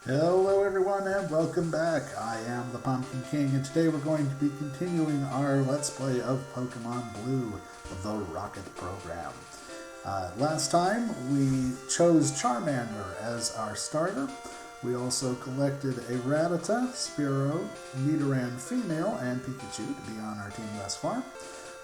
Hello everyone and welcome back. I am the Pumpkin King and today we're going to be continuing our Let's Play of Pokemon Blue, the Rocket Program. Last time we chose Charmander as our starter. We also collected a Rattata, Spearow, Nidoran Female, and Pikachu to be on our team thus far.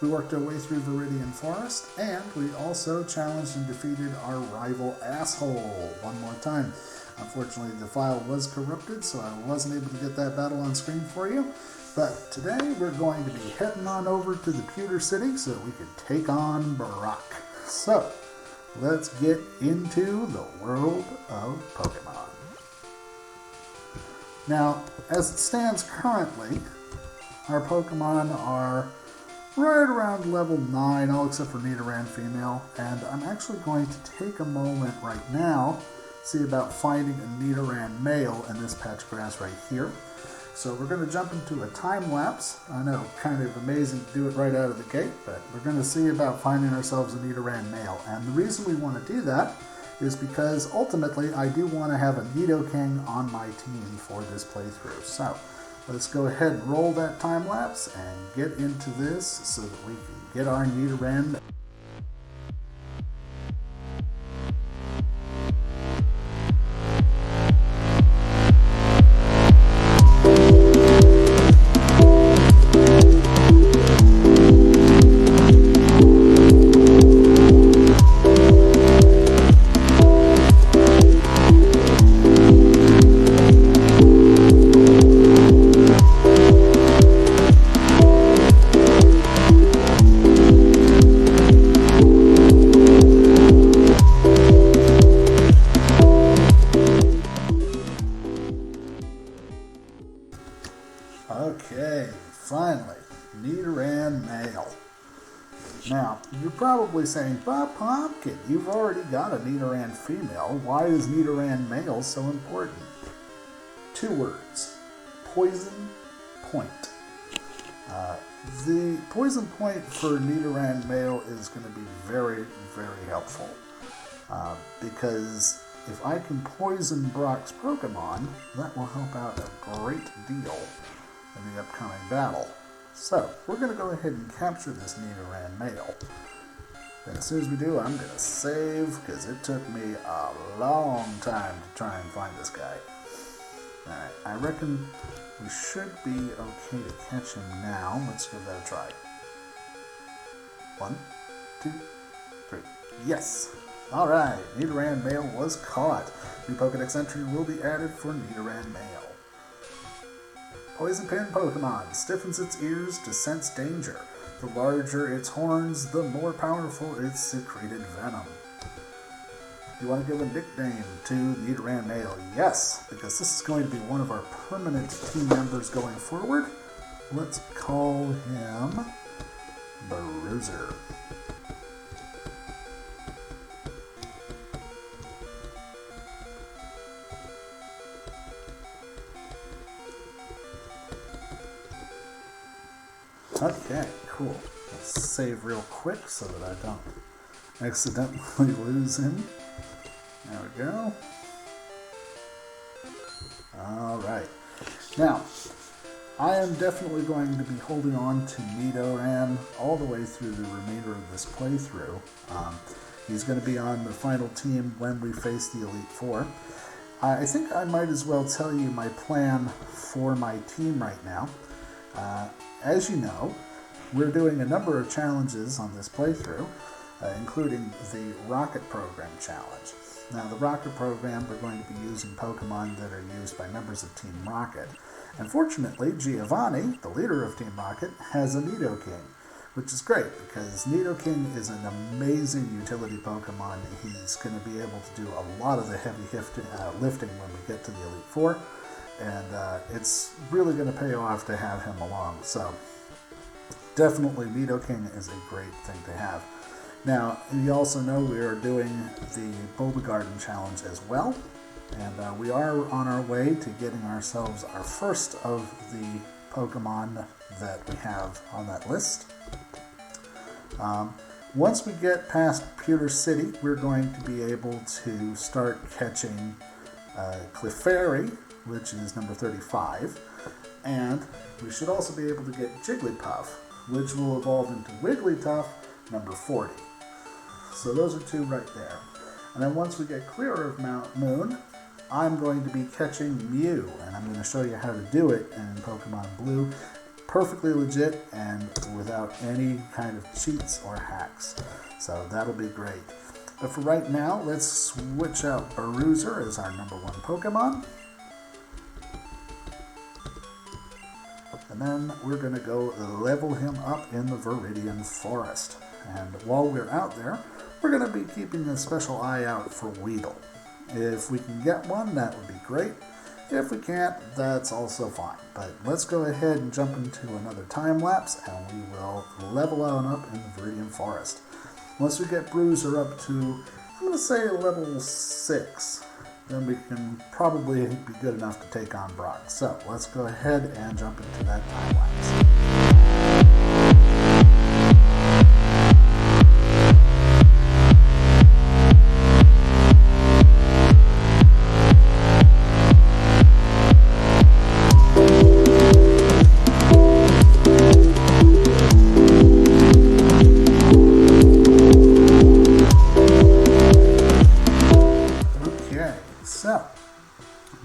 We worked our way through Viridian Forest, and we also challenged and defeated our rival Asshole one more time. Unfortunately, the file was corrupted, so I wasn't able to get that battle on screen for you. But today, we're going to be heading on over to the Pewter City so that we can take on Brock. So, let's get into the world of Pokemon. Now, as it stands currently, our Pokemon are right around level 9, all except for Nidoran Female, and I'm actually going to take a moment right now see about finding a Nidoran male in this patch of grass right here. So we're going to jump into a time lapse. I know, kind of amazing to do it right out of the gate, but we're going to see about finding ourselves a Nidoran male. And the reason we want to do that is because ultimately I do want to have a Nidoking on my team for this playthrough. So let's go ahead and roll that time lapse and get into this so that we can get our Nidoran. Okay, finally, Nidoran male. Now, you're probably saying, but Pumpkin, you've already got a Nidoran female. Why is Nidoran male so important? 2 words, poison point. The poison point for Nidoran male is going to be very, very helpful. Because if I can poison Brock's Pokemon, that will help out a great deal in the upcoming battle. So, we're going to go ahead and capture this Nidoran male. And as soon as we do, I'm going to save, because it took me a long time to try and find this guy. Alright, I reckon we should be okay to catch him now. Let's give that a try. 1, 2, 3. Yes! Alright, Nidoran male was caught. New Pokedex entry will be added for Nidoran male. Poison Pin Pokemon stiffens its ears to sense danger. The larger its horns, the more powerful its secreted venom. You want to give a nickname to Nidoran male? Yes, because this is going to be one of our permanent team members going forward. Let's call him Bruiser. Okay, cool. Let's save real quick so that I don't accidentally lose him. There we go. Alright. Now, I am definitely going to be holding on to Nidoran all the way through the remainder of this playthrough. He's going to be on the final team when we face the Elite Four. I think I might as well tell you my plan for my team right now. As you know, we're doing a number of challenges on this playthrough, including the Rocket Program Challenge. Now, the Rocket Program, we're going to be using Pokemon that are used by members of Team Rocket. Unfortunately, Giovanni, the leader of Team Rocket, has a Nidoking, which is great because Nidoking is an amazing utility Pokemon. He's going to be able to do a lot of the heavy lifting when we get to the Elite Four. And it's really going to pay off to have him along. So, definitely Nidoking is a great thing to have. Now, you also know we are doing the Bulbagarden challenge as well. And we are on our way to getting ourselves our first of the Pokemon that we have on that list. Once we get past Pewter City, we're going to be able to start catching Clefairy, which is number 35, and we should also be able to get Jigglypuff, which will evolve into Wigglytuff, number 40. So those are two right there. And then once we get clear of Mount Moon, I'm going to be catching Mew, and I'm going to show you how to do it in Pokemon Blue. Perfectly legit and without any kind of cheats or hacks. So that'll be great. But for right now, let's switch out Baruzer as our number 1 Pokemon. And then we're going to go level him up in the Viridian Forest. And while we're out there, we're going to be keeping a special eye out for Weedle. If we can get one, that would be great. If we can't, that's also fine. But let's go ahead and jump into another time lapse, and we will level on up in the Viridian Forest. Once we get Bruiser up to, I'm going to say level 6, then we can probably be good enough to take on Brock. So let's go ahead and jump into that time lapse.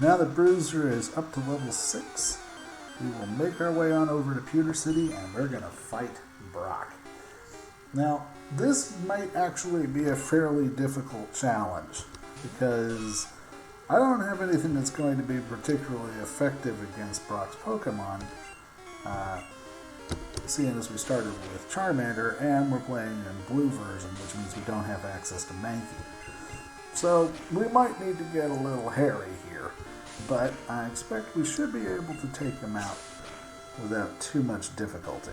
Now that Bruiser is up to level 6, we will make our way on over to Pewter City and we're going to fight Brock. Now, this might actually be a fairly difficult challenge because I don't have anything that's going to be particularly effective against Brock's Pokemon, seeing as we started with Charmander and we're playing in Blue version, which means we don't have access to Mankey. So we might need to get a little hairy here, but I expect we should be able to take him out without too much difficulty.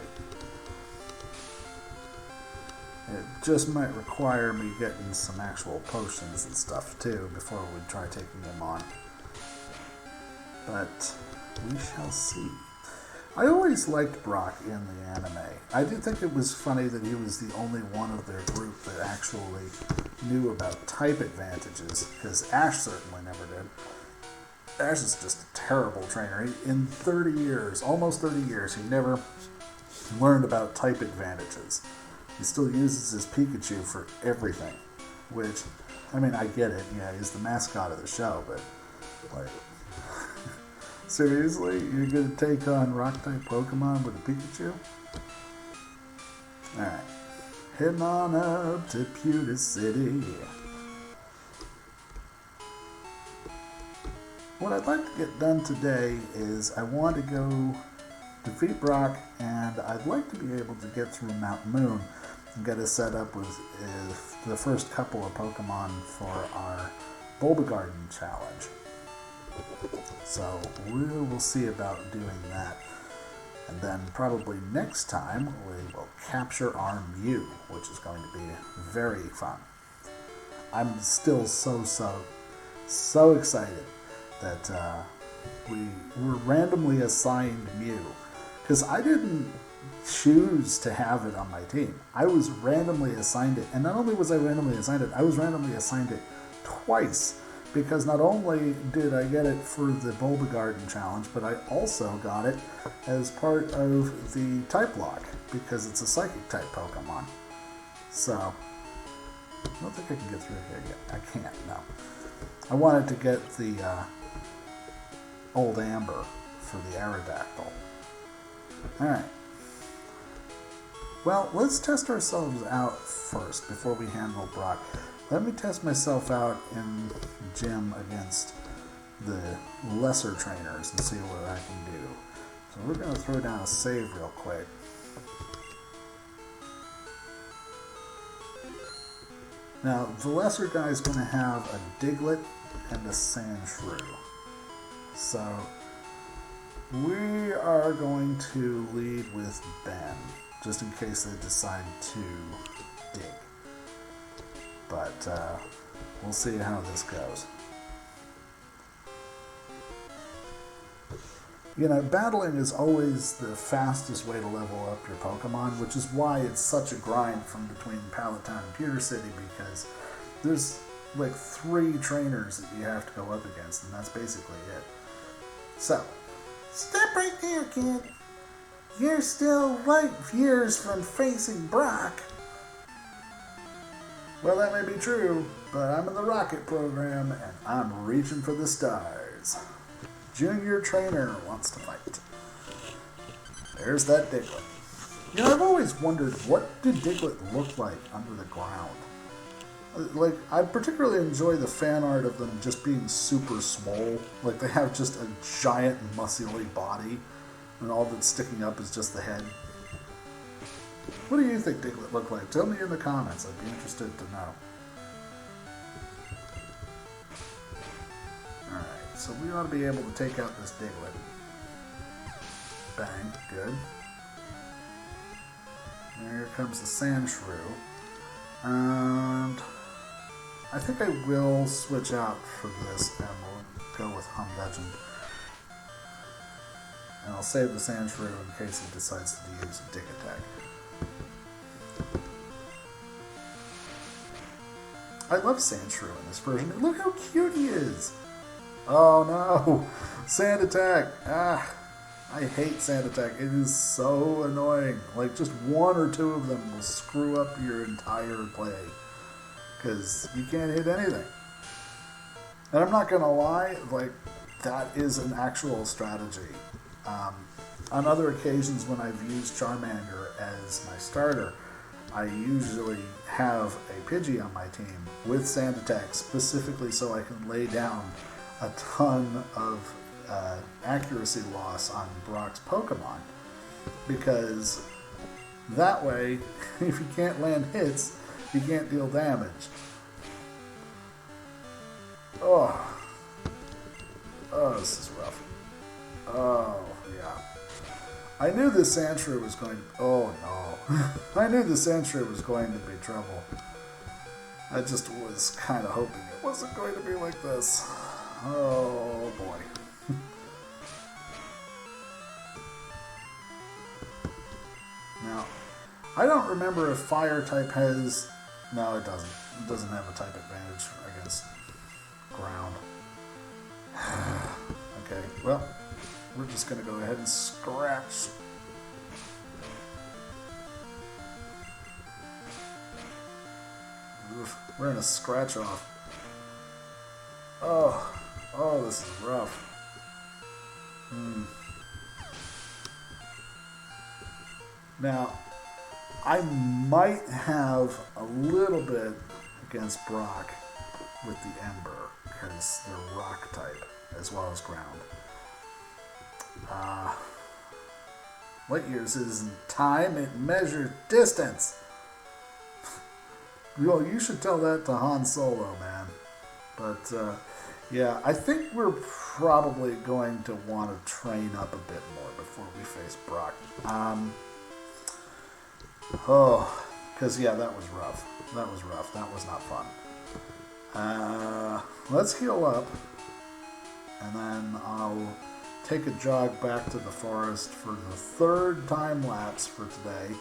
It just might require me getting some actual potions and stuff too before we try taking him on. But we shall see. I always liked Brock in the anime. I did think it was funny that he was the only one of their group that actually knew about type advantages, because Ash certainly never did. Ash is just a terrible trainer. In 30 years, almost 30 years, he never learned about type advantages. He still uses his Pikachu for everything, which, I mean, I get it. Yeah, he's the mascot of the show, but, like, seriously? You're going to take on Rock-type Pokemon with a Pikachu? Alright. Heading on up to Pewter City. What I'd like to get done today is I want to go defeat Brock, and I'd like to be able to get through Mount Moon and get us set up with the first couple of Pokemon for our Bulbagarden challenge. So we will see about doing that. And then probably next time we will capture our Mew, which is going to be very fun. I'm still so excited that we were randomly assigned Mew. Because I didn't choose to have it on my team. I was randomly assigned it. And not only was I randomly assigned it, I was randomly assigned it twice. Because not only did I get it for the Bulbagarden challenge, but I also got it as part of the type lock, because it's a psychic type Pokemon. So, I don't think I can get through here yet. I can't, no. I wanted to get the Old Amber for the Aerodactyl. Alright. Well, let's test ourselves out first before we handle Brock. Let me test myself out in gym against the lesser trainers and see what I can do. So we're going to throw down a save real quick. Now, the lesser guy is going to have a Diglett and a Sandshrew. So we are going to lead with Ben, just in case they decide to dig. But we'll see how this goes. You know, battling is always the fastest way to level up your Pokemon, which is why it's such a grind from between Palatine and Pewter City, because there's like 3 trainers that you have to go up against, and that's basically it. So, stop right there, kid. You're still light years from facing Brock. Well, that may be true, but I'm in the Rocket program, and I'm reaching for the stars. Junior trainer wants to fight. There's that Diglett. You know, I've always wondered, what did Diglett look like under the ground? Like, I particularly enjoy the fan art of them just being super swole. Like, they have just a giant, muscly body, and all that's sticking up is just the head. What do you think Diglett looked like? Tell me in the comments. I'd be interested to know. Alright, so we ought to be able to take out this Diglett. Bang, good. Here comes the Sandshrew. And I think I will switch out for this and we'll go with Humdudgeon. And I'll save the Sandshrew in case he decides to use a Dig Attack. I love Sandshrew in this version. Look how cute he is! Oh no! Sand Attack! Ah! I hate Sand Attack. It is so annoying. Like, just 1 or 2 of them will screw up your entire play. Because you can't hit anything. And I'm not gonna lie, like, that is an actual strategy. On other occasions when I've used Charmander as my starter, I usually have a Pidgey on my team with Sand Attack specifically so I can lay down a ton of accuracy loss on Brock's Pokemon. Because that way, if you can't land hits, you can't deal damage. Oh. Oh, this is rough. Oh, yeah. I knew the Sandshrew was going to... Oh, no. I knew the Sandshrew was going to be trouble. I just was kind of hoping it wasn't going to be like this. Oh, boy. Now, I don't remember if Fire type has... No, it doesn't. It doesn't have a type advantage against ground. Okay, well, we're just going to go ahead and scratch. Oof, we're in a scratch off. Oh, this is rough. Now, I might have a little bit against Brock with the Ember, because they're rock type as well as ground. Light years isn't time, it measures distance. Well, you should tell that to Han Solo, man. But, yeah, I think we're probably going to want to train up a bit more before we face Brock. Because, yeah, that was rough. That was rough. That was not fun. Let's heal up. And then I'll take a jog back to the forest for the 3rd time lapse for today.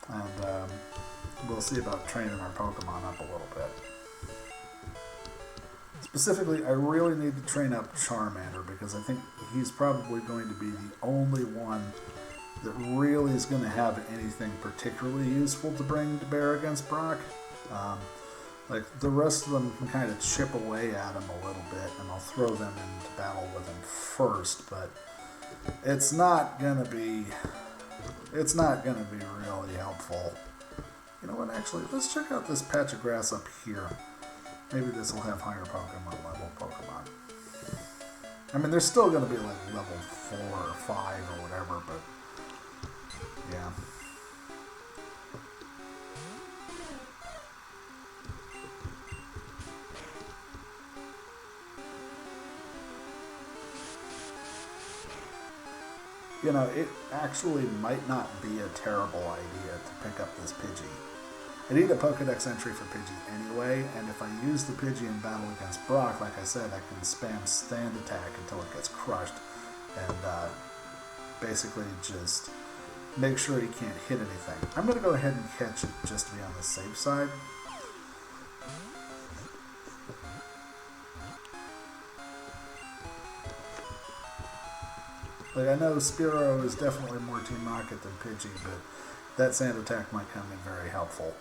And we'll see about training our Pokemon up a little bit. Specifically, I really need to train up Charmander because I think he's probably going to be the only one that really is going to have anything particularly useful to bring to bear against Brock. Like, the rest of them can kind of chip away at him a little bit, and I'll throw them into battle with him first, but it's not going to be really helpful. You know what, actually, let's check out this patch of grass up here. Maybe this will have higher Pokemon level Pokemon. I mean, they're still going to be like level 4 or 5 or whatever, but yeah. You know, it actually might not be a terrible idea to pick up this Pidgey. I need a Pokedex entry for Pidgey anyway, and if I use the Pidgey in battle against Brock, like I said, I can spam Stand Attack until it gets crushed, and basically just make sure he can't hit anything. I'm going to go ahead and catch it just to be on the safe side. Like, I know Spearow is definitely more Team Rocket than Pidgey, but that sand attack might come in very helpful.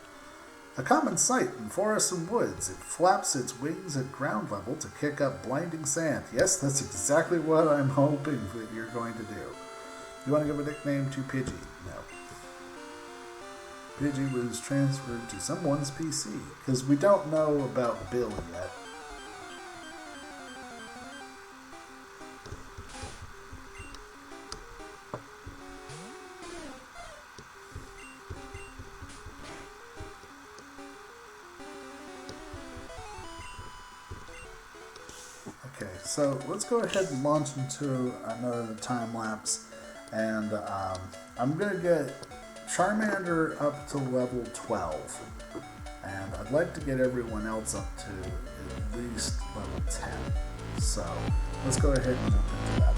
A common sight in forests and woods, it flaps its wings at ground level to kick up blinding sand. Yes, that's exactly what I'm hoping that you're going to do. You want to give a nickname to Pidgey? No. Pidgey was transferred to someone's PC, because we don't know about Bill yet. Okay, so let's go ahead and launch into another time lapse, and I'm going to get Charmander up to level 12, and I'd like to get everyone else up to at least level 10. So let's go ahead and jump into that.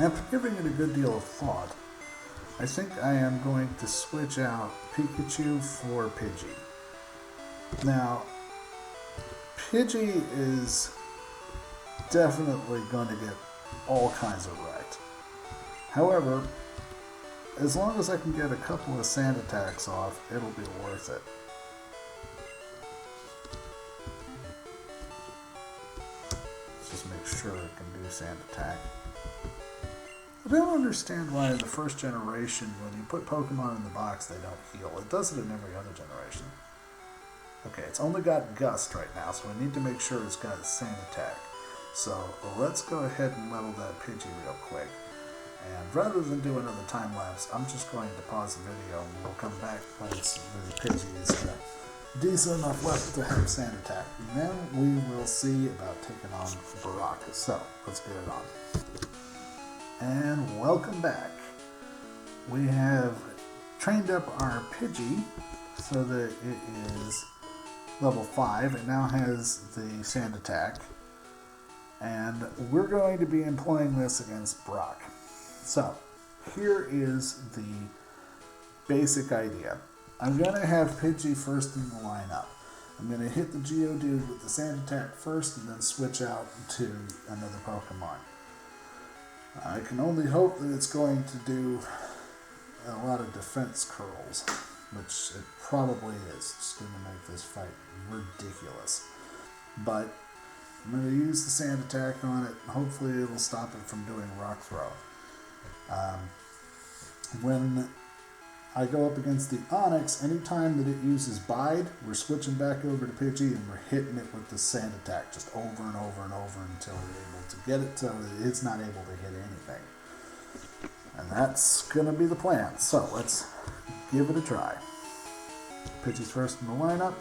After giving it a good deal of thought, I think I am going to switch out Pikachu for Pidgey. Now, Pidgey is definitely going to get all kinds of right. However, as long as I can get a couple of sand attacks off, it'll be worth it. Let's just make sure it can do sand attack. I don't understand why in the first generation, when you put Pokemon in the box, they don't heal. It does it in every other generation. Okay, it's only got Gust right now, so I need to make sure it's got Sand Attack. So let's go ahead and level that Pidgey real quick. And rather than do another time lapse, I'm just going to pause the video and we'll come back when the Pidgey is decent enough left to have Sand Attack. And then we will see about taking on Brock. So let's get it on. And welcome back. We have trained up our Pidgey so that it is level 5. It now has the Sand Attack. And we're going to be employing this against Brock. So, here is the basic idea. I'm going to have Pidgey first in the lineup. I'm going to hit the Geodude with the Sand Attack first and then switch out to another Pokemon. I can only hope that it's going to do a lot of defense curls, which it probably is. It's going to make this fight ridiculous. But I'm going to use the Sand Attack on it. Hopefully it'll stop it from doing Rock Throw. When I go up against the Onix, anytime that it uses Bide, we're switching back over to Pidgey and we're hitting it with the Sand Attack just over and over and over until we're able to get it so that it's not able to hit anything. And that's going to be the plan. So let's give it a try. Pidgey's first in the lineup.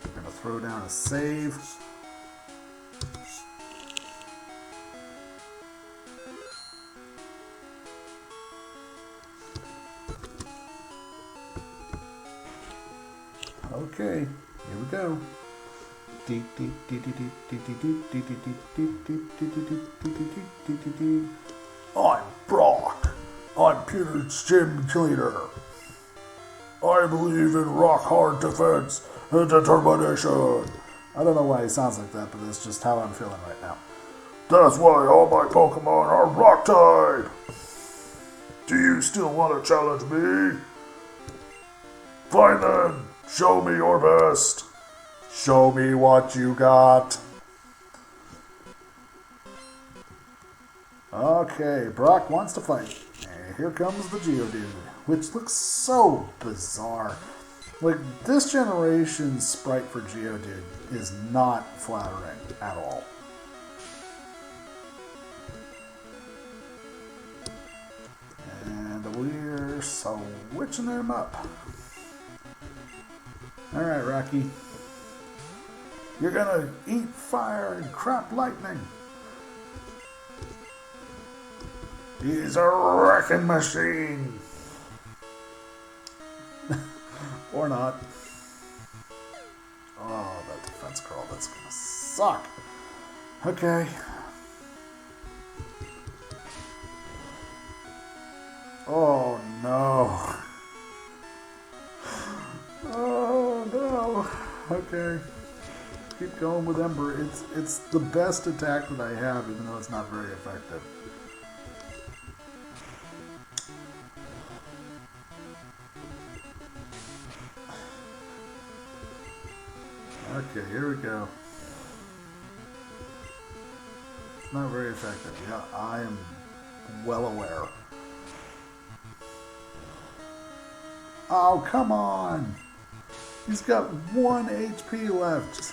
We're going to throw down a save. Okay, here we go. I'm Brock. I'm Pewter's gym leader. I believe in rock hard defense and determination. I don't know why he sounds like that, but that's just how I'm feeling right now. That's why all my Pokemon are rock type. Do you still want to challenge me? Fine then. Show me your best. Show me what you got. Okay, Brock wants to fight. And here comes the Geodude, which looks so bizarre. Like, this generation's sprite for Geodude is not flattering at all. We're switching them up. Alright, Rocky. You're gonna eat fire and crap lightning. He's a wrecking machine. Or not. Oh, that defense curl, that's gonna suck. Okay. Oh no. Oh no. Okay. Keep going with Ember. It's the best attack that I have, even though it's not very effective. Okay, here we go. It's not very effective. Yeah, I am well aware. Oh, come on! He's got 1 HP left. Just,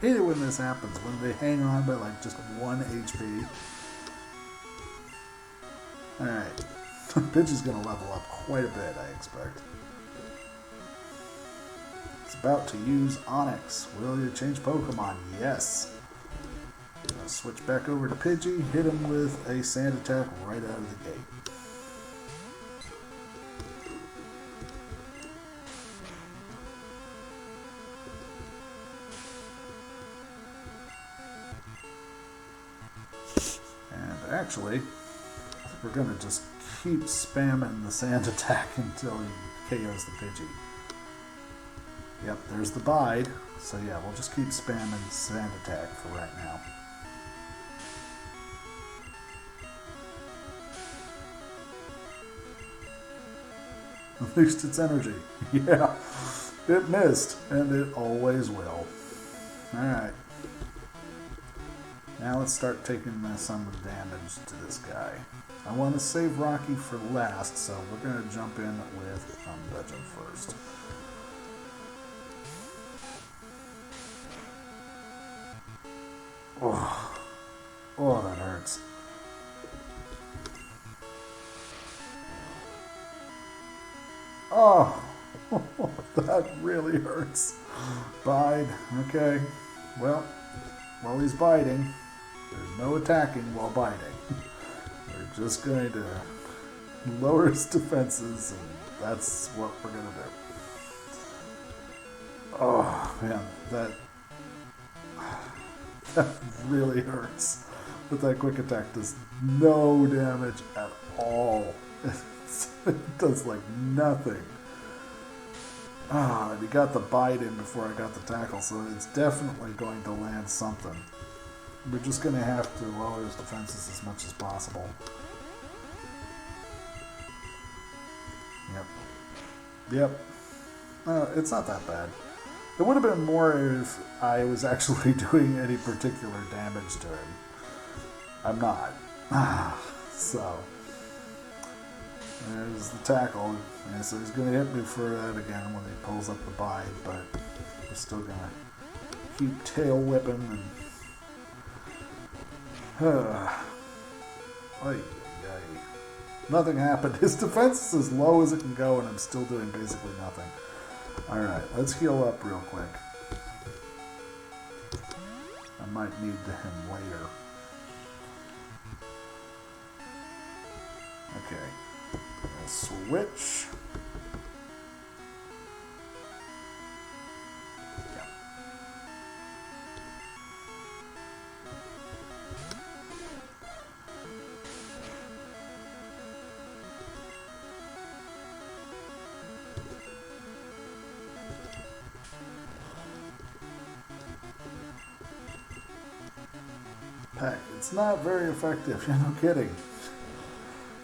hate it when this happens, when they hang on by like just 1 HP. Alright. Pidgey's gonna level up quite a bit, I expect. It's about to use Onyx. Will you change Pokemon? Yes. I'll switch back over to Pidgey, hit him with a sand attack right out of the gate. And actually, we're going to just keep spamming the sand attack until he KOs the Pidgey. Yep, there's the bide. So yeah, we'll just keep spamming sand attack for right now. At least it's energy. Yeah, it missed, and it always will. Alright. Now let's start taking some of the damage to this guy. I want to save Rocky for last, so we're going to jump in with Dungeon first. Oh, that hurts. Oh, that really hurts. Bide. Okay. Well, while he's biting, there's no attacking while biting. We're just going to lower his defenses, and that's what we're going to do. Oh, man, that really hurts. But that quick attack does no damage at all. It does like nothing. And he got the bite in before I got the tackle, so it's definitely going to land something. We're just going to have to lower his defenses as much as possible. Yep. It's not that bad. It would have been more if I was actually doing any particular damage to him. I'm not. So, there's the tackle. Yeah, so he's going to hit me for that again when he pulls up the bite, but we're still going to keep tail whipping and... Nothing happened. His defense is as low as it can go, and I'm still doing basically nothing. Alright, let's heal up real quick. I might need him later. Okay. Let's switch. Yeah. Pack. It's not very effective. You're no kidding.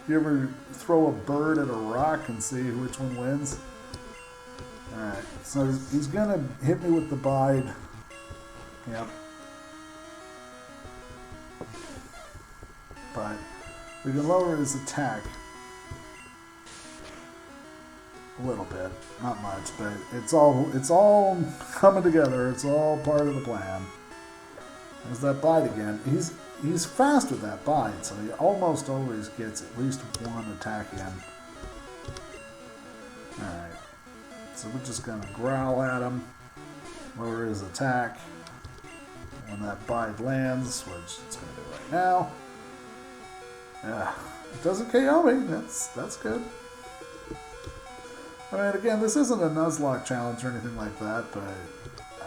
You ever throw a bird at a rock and see which one wins? Alright, so he's going to hit me with the bide. Yep. But we can lower his attack a little bit. Not much, but it's all coming together. It's all part of the plan. There's that bite again. He's fast with that bite, so he almost always gets at least one attack in. Alright. So we're just going to growl at him, lower his attack. When that bite lands, which it's going to do right now. It doesn't KO me. That's good. I mean, again, this isn't a Nuzlocke challenge or anything like that, but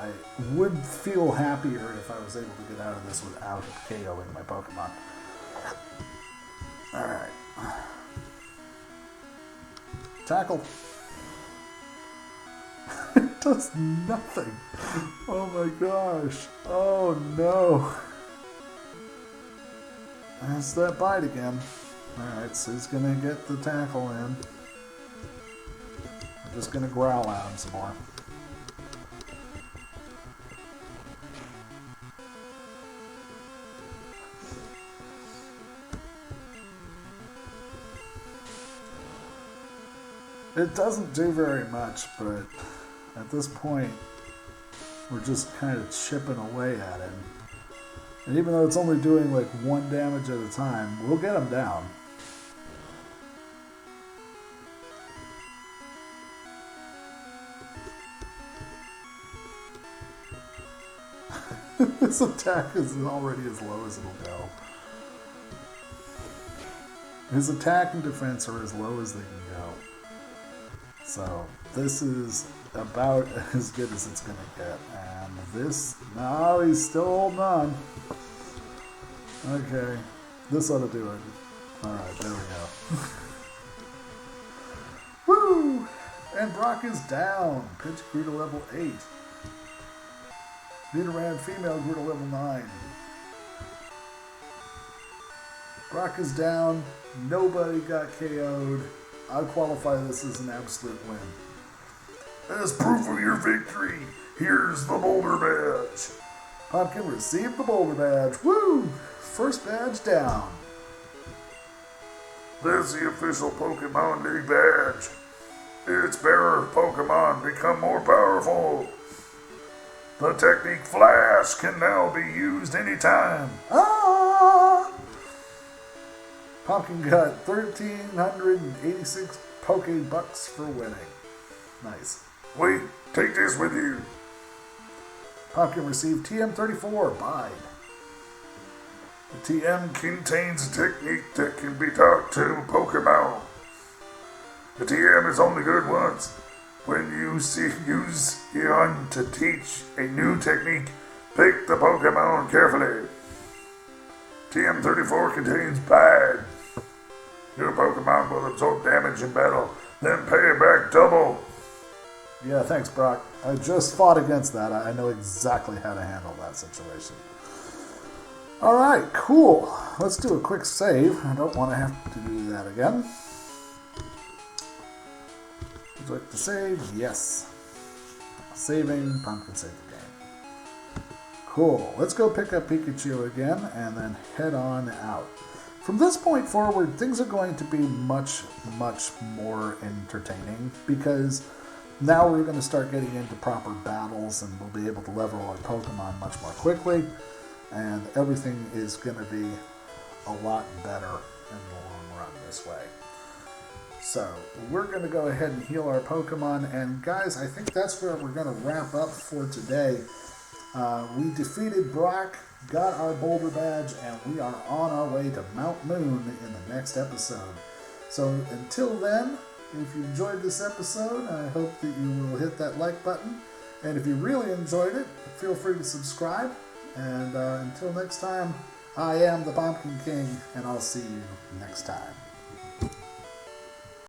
I would feel happier if I was able to get out of this without KOing my Pokemon. Alright. Tackle. It does nothing. Oh my gosh. Oh no. That's that bite again. Alright, so he's going to get the tackle in. I'm just going to growl at him some more. It doesn't do very much, but at this point, we're just kind of chipping away at him. And even though it's only doing like 1 damage at a time, we'll get him down. This attack is already as low as it'll go. His attack and defense are as low as they can go. So this is about as good as it's going to get. And this, no, he's still holding on. Okay, this ought to do it. Alright, there we go. Woo! And Brock is down. Pitch grew to level 8. Nidoran female grew to level 9. Brock is down. Nobody got KO'd. I qualify this as an absolute win. As proof of your victory, here's the Boulder Badge. Pumpkin received the Boulder Badge. Woo! First badge down. There's the official Pokemon Day badge. Its bearer Pokemon become more powerful. The technique Flash can now be used anytime. Ah! Pumpkin got 1,386 Pokebucks for winning. Nice. Wait, take this with you. Pumpkin received TM34. Bye. The TM contains a technique that can be taught to Pokemon. The TM is only good once. When you use it to teach a new technique, pick the Pokemon carefully. TM34 contains Bide. Your Pokemon will absorb damage in battle, then pay it back double. Yeah, thanks, Brock. I just fought against that. I know exactly how to handle that situation. Alright, cool. Let's do a quick save. I don't want to have to do that again. Would you like to save? Yes. Saving. Pumpkin save the game. Cool. Let's go pick up Pikachu again and then head on out. From this point forward, things are going to be much, much more entertaining because now we're going to start getting into proper battles and we'll be able to level our Pokemon much more quickly. And everything is going to be a lot better in the long run this way. So, we're going to go ahead and heal our Pokemon. And guys, I think that's where we're going to wrap up for today. We defeated Brock, got our Boulder Badge, and we are on our way to Mount Moon in the next episode. So, until then, if you enjoyed this episode, I hope that you will hit that like button. And if you really enjoyed it, feel free to subscribe. And until next time, I am the Pumpkin King, and I'll see you next time.